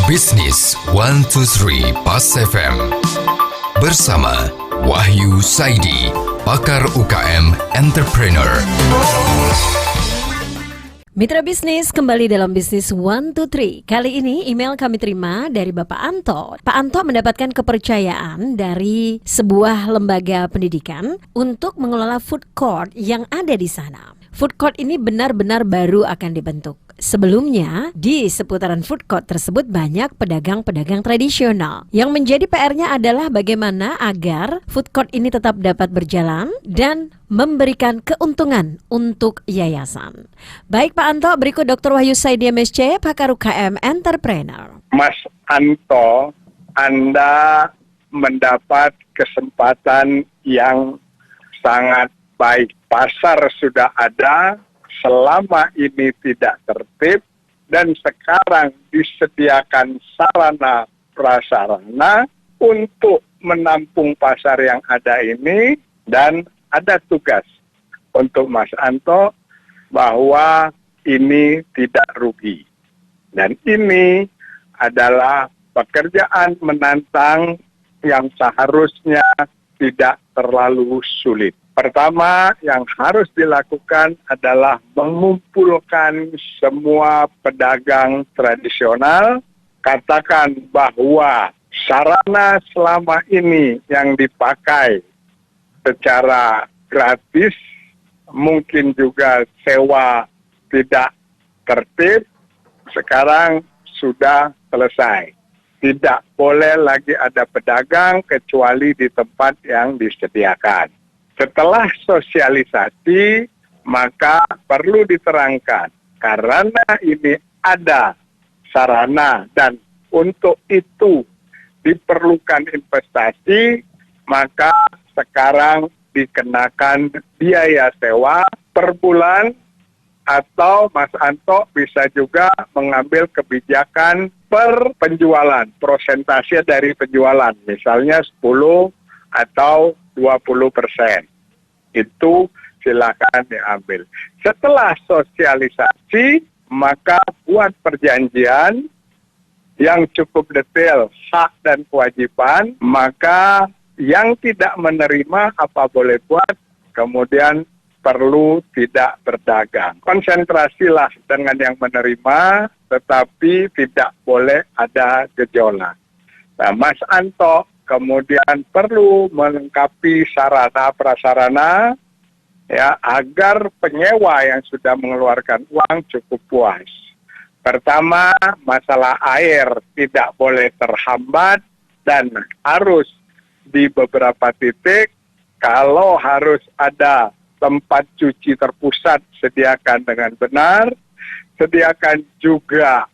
Bisnis 123 Pas FM bersama Wahyu Saidi, pakar UKM Entrepreneur. Mitra bisnis, kembali dalam Bisnis 123. Kali ini email kami terima dari Bapak Anto. Pak Anto mendapatkan kepercayaan dari sebuah lembaga pendidikan untuk mengelola food court yang ada di sana. Food court ini benar-benar baru akan dibentuk. Sebelumnya, di seputaran food court tersebut banyak pedagang-pedagang tradisional. Yang menjadi PR-nya adalah bagaimana agar food court ini tetap dapat berjalan dan memberikan keuntungan untuk yayasan. Baik Pak Anto, berikut Dr. Wahyu Saidi MSc, pakar UKM Entrepreneur. Mas Anto, Anda mendapat kesempatan yang sangat baik. Pasar sudah ada, selama ini tidak tertib, dan sekarang disediakan sarana prasarana untuk menampung pasar yang ada ini, dan ada tugas untuk Mas Anto bahwa ini tidak rugi. Dan ini adalah pekerjaan menantang yang seharusnya tidak terlalu sulit. Pertama yang harus dilakukan adalah mengumpulkan semua pedagang tradisional, katakan bahwa sarana selama ini yang dipakai secara gratis, mungkin juga sewa tidak tertib, sekarang sudah selesai. Tidak boleh lagi ada pedagang kecuali di tempat yang disediakan. Setelah sosialisasi, maka perlu diterangkan karena ini ada sarana dan untuk itu diperlukan investasi, maka sekarang dikenakan biaya sewa per bulan, atau Mas Anto bisa juga mengambil kebijakan per penjualan, prosentase dari penjualan, misalnya 10 atau 20%. Itu silakan diambil. Setelah sosialisasi, maka buat perjanjian yang cukup detail, hak dan kewajiban, maka yang tidak menerima apa boleh buat, kemudian perlu tidak berdagang. Konsentrasilah dengan yang menerima, tetapi tidak boleh ada gejolak. Nah, Mas Anto kemudian perlu melengkapi sarana prasarana ya agar penyewa yang sudah mengeluarkan uang cukup puas. Pertama, masalah air tidak boleh terhambat dan harus di beberapa titik kalau harus ada tempat cuci terpusat sediakan dengan benar, sediakan juga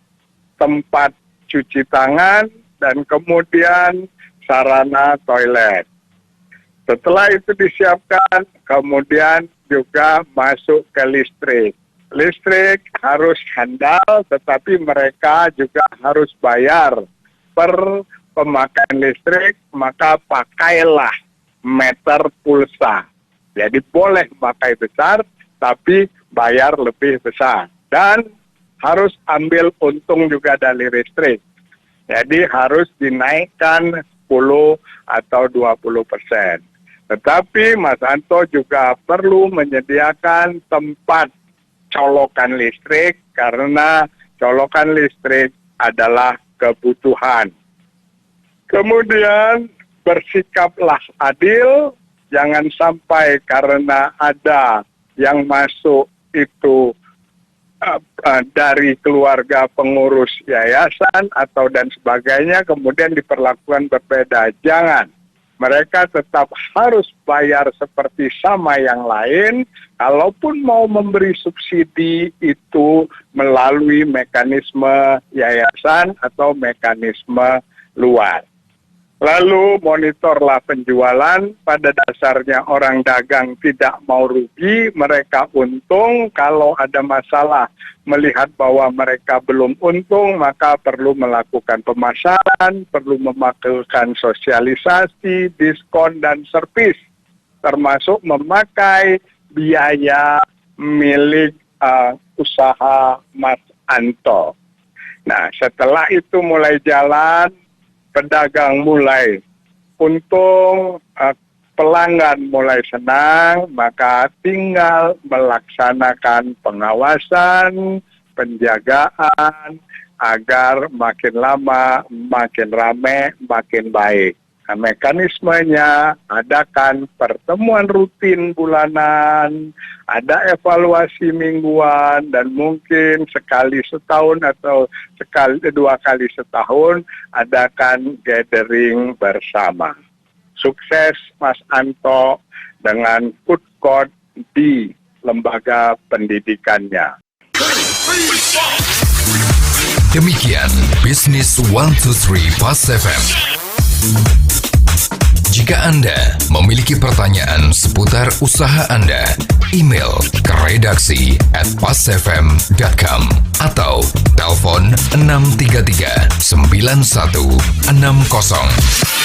tempat cuci tangan dan kemudian sarana toilet. Setelah itu disiapkan, kemudian juga masuk ke listrik. Listrik harus handal, tetapi mereka juga harus bayar per pemakaian listrik, maka pakailah meter pulsa. Jadi boleh pakai besar, tapi bayar lebih besar. Dan harus ambil untung juga dari listrik. Jadi harus dinaikkan 10 atau 20%. Tetapi Mas Anto juga perlu menyediakan tempat colokan listrik karena colokan listrik adalah kebutuhan. Kemudian bersikaplah adil, jangan sampai karena ada yang masuk itu dari keluarga pengurus yayasan atau dan sebagainya kemudian diperlakukan berbeda. Jangan. Mereka tetap harus bayar seperti sama yang lain. Kalaupun mau memberi subsidi itu melalui mekanisme yayasan atau mekanisme luar. Lalu monitorlah penjualan, pada dasarnya orang dagang tidak mau rugi, mereka untung. Kalau ada masalah melihat bahwa mereka belum untung, maka perlu melakukan pemasaran, perlu memakai sosialisasi, diskon dan servis, termasuk memakai biaya milik usaha Mas Anto. Nah, setelah itu mulai jalan, pedagang mulai untung, pelanggan mulai senang, maka tinggal melaksanakan pengawasan, penjagaan, agar makin lama, makin rame, makin baik. Nah, mekanismenya adakan pertemuan rutin bulanan, ada evaluasi mingguan, dan mungkin sekali setahun atau dua kali setahun adakan gathering bersama. Sukses Mas Anto dengan food court di lembaga pendidikannya. Demikian Bisnis 123 Pas FM. Jika Anda memiliki pertanyaan seputar usaha Anda, email ke redaksi@pasfm.com atau telepon 633 9160.